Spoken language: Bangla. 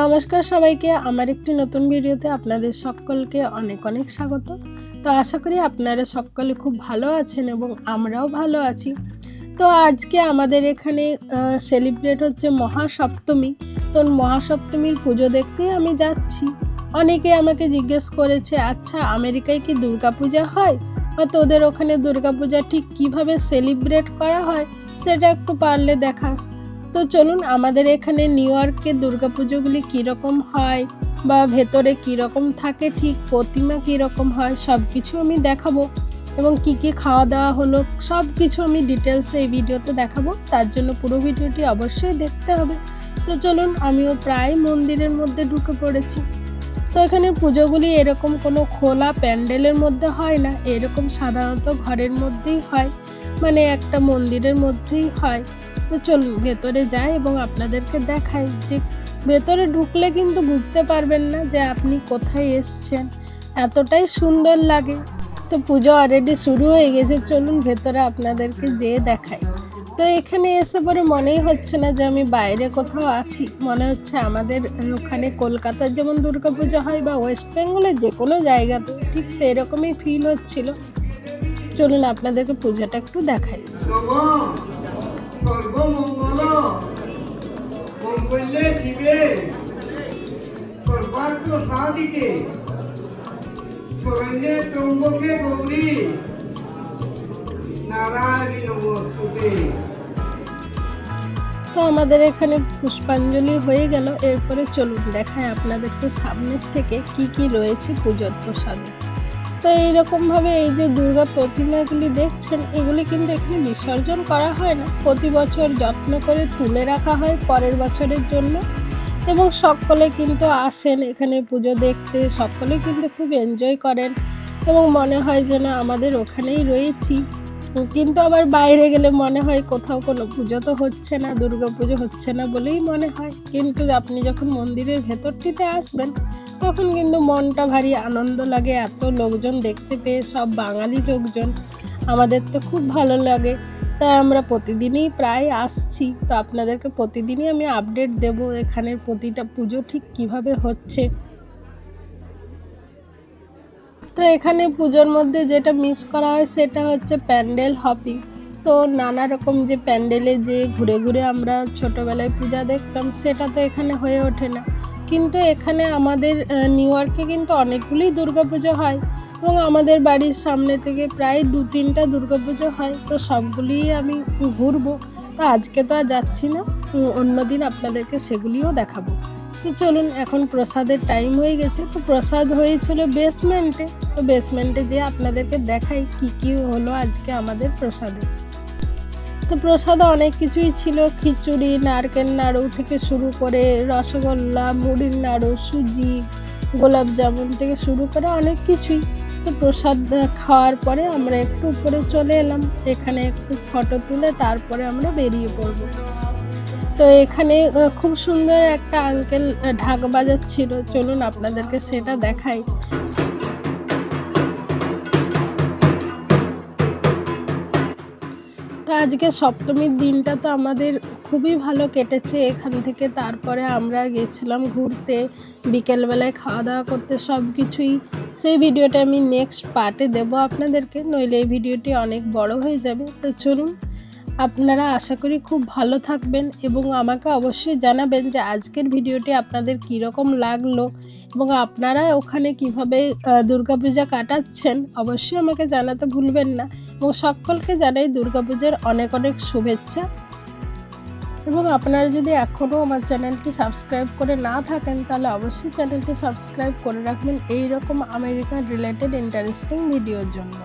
নমস্কার সবাইকে, আমার একটি নতুন ভিডিওতে আপনাদের সকলকে অনেক অনেক স্বাগত। তো আশা করি আপনারা সকলে খুব ভালো আছেন এবং আমরাও ভালো আছি। তো আজকে আমাদের এখানে সেলিব্রেট হচ্ছে মহাসপ্তমী। তো মহাসপ্তমীর পুজো দেখতেই আমি যাচ্ছি। অনেকে আমাকে জিজ্ঞেস করেছে, আচ্ছা আমেরিকায় কি দুর্গাপূজা হয়, বা তোদের ওখানে দুর্গাপূজা ঠিক কিভাবে সেলিব্রেট করা হয় সেটা একটু পারলে দেখাস। তো চলুন, আমাদের এখানে নিউ ইয়র্কে দুর্গাপুজোগুলি কীরকম হয় বা ভেতরে কীরকম থাকে, ঠিক প্রতিমা কীরকম হয়, সব কিছু আমি দেখাবো এবং কি কি খাওয়া দাওয়া হলো সব কিছু আমি ডিটেলসে এই ভিডিওতে দেখাবো। তার জন্য পুরো ভিডিওটি অবশ্যই দেখতে হবে। তো চলুন, আমিও প্রায় মন্দিরের মধ্যে ঢুকে পড়েছি। তো এখানে পুজোগুলি এরকম কোনো খোলা প্যান্ডেলের মধ্যে হয় না, এরকম সাধারণত ঘরের মধ্যেই হয়, মানে একটা মন্দিরের মধ্যেই হয়। তো চলুন ভেতরে যাই এবং আপনাদেরকে দেখাই যে ভেতরে ঢুকলে কিন্তু বুঝতে পারবেন না যে আপনি কোথায় এসছেন, এতটাই সুন্দর লাগে। তো পুজো অলরেডি শুরু হয়ে গেছে, চলুন ভেতরে আপনাদেরকে যেয়ে দেখাই। তো এখানে এসে পরে মনেই হচ্ছে না যে আমি বাইরে কোথাও আছি, মনে হচ্ছে আমাদের ওখানে কলকাতার যেমন দুর্গাপুজো হয় বা ওয়েস্ট বেঙ্গলের যে কোনো জায়গাতে ঠিক সেরকমই ফিল হচ্ছিল। চলুন আপনাদেরকে পুজোটা একটু দেখাই। সর্বমঙ্গল মঙ্গলে শিবে সর্বার্থ সাধিকে শরণ্যে ত্রম্বকে গৌরী নারায়ণী নমস্তুতে। তো আমাদের এখানে পুষ্পাঞ্জলি হয়ে গেল, এরপরে চলুন দেখায় আপনাদেরকে সামনের থেকে কি কি রয়েছে পুজোর প্রসাদে। তো এইরকমভাবে এই যে দুর্গা প্রতিমাগুলি দেখছেন, এগুলি কিন্তু এখানে বিসর্জন করা হয় না, প্রতি বছর যত্ন করে তুলে রাখা হয় পরের বছরের জন্য। এবং সকলে কিন্তু আসেন এখানে পুজো দেখতে, সকলে কিন্তু খুব এনজয় করেন এবং মনে হয় যেন আমাদের ওখানেই রয়েছি। কিন্তু আবার বাইরে গেলে মনে হয় কোথাও কোনো পুজো তো হচ্ছে না, দুর্গা পুজো হচ্ছে না বলেই মনে হয়। কিন্তু আপনি যখন মন্দিরের ভেতরটিতে আসবেন তখন কিন্তু মনটা ভারী আনন্দ লাগে, এত লোকজন দেখতে পেয়ে, সব বাঙালি লোকজন, আমাদের তো খুব ভালো লাগে। তাই আমরা প্রতিদিনই প্রায় আসছি। তো আপনাদেরকে প্রতিদিনই আমি আপডেট দেব এখানের প্রতিটা পুজো ঠিক কিভাবে হচ্ছে। তো এখানে পুজোর মধ্যে যেটা মিস করা হয় সেটা হচ্ছে প্যান্ডেল হপিং। তো নানা রকম যে প্যান্ডেলে যে ঘুরে ঘুরে আমরা ছোটোবেলায় পূজা দেখতাম, সেটা তো এখানে হয়ে ওঠে না। কিন্তু এখানে আমাদের নিউ ইয়র্কে কিন্তু অনেকগুলোই দুর্গাপুজো হয় এবং আমাদের বাড়ির সামনে থেকে প্রায় 2-3টা দুর্গাপুজো হয়। তো সবগুলিই আমি ঘুরবো। তো আজকে তো আর যাচ্ছি না, অন্যদিন আপনাদেরকে সেগুলিও দেখাবো। তো চলুন, এখন প্রসাদের টাইম হয়ে গেছে। তো প্রসাদ হয়েছিল বেসমেন্টে, তো বেসমেন্টে যেয়ে আপনাদেরকে দেখাই কি কি হলো আজকে আমাদের প্রসাদে। তো প্রসাদে অনেক কিছুই ছিল, খিচুড়ি, নারকেল নাড়ু থেকে শুরু করে রসগোল্লা, মুড়ির নাড়ু, সুজি, গোলাপ জামুন থেকে শুরু করে অনেক কিছুই। তো প্রসাদ খাওয়ার পরে আমরা একটু উপরে চলে এলাম, এখানে একটু ফটো তুলে তারপরে আমরা বেরিয়ে পড়বো। তো এখানে খুব সুন্দর একটা আঙ্কেল ঢাক বাজাচ্ছিল, চলুন আপনাদেরকে সেটা দেখাই। তো আজকে সপ্তমীর দিনটা তো আমাদের খুবই ভালো কেটেছে এখান থেকে। তারপরে আমরা গেছিলাম ঘুরতে, বিকেলবেলায় খাওয়া দাওয়া করতে, সব কিছুই। সেই ভিডিওটা আমি নেক্সট পার্টে দেবো আপনাদেরকে, নইলে এই ভিডিওটি অনেক বড় হয়ে যাবে। তো চলুন, আপনারা আশা করি খুব ভালো থাকবেন এবং আমাকে অবশ্যই জানাবেন যে আজকের ভিডিওটি আপনাদের কীরকম লাগলো এবং আপনারা ওখানে কিভাবে দুর্গাপূজা কাটাচ্ছেন অবশ্যই আমাকে জানাতে ভুলবেন না। এবং সকলকে জানাই দুর্গাপূজার অনেক অনেক শুভেচ্ছা। এবং আপনারা যদি এখনও আমার চ্যানেলটি সাবস্ক্রাইব করে না থাকেন তাহলে অবশ্যই চ্যানেলটি সাবস্ক্রাইব করে রাখবেন এই রকম আমেরিকান রিলেটেড ইন্টারেস্টিং ভিডিওর জন্য।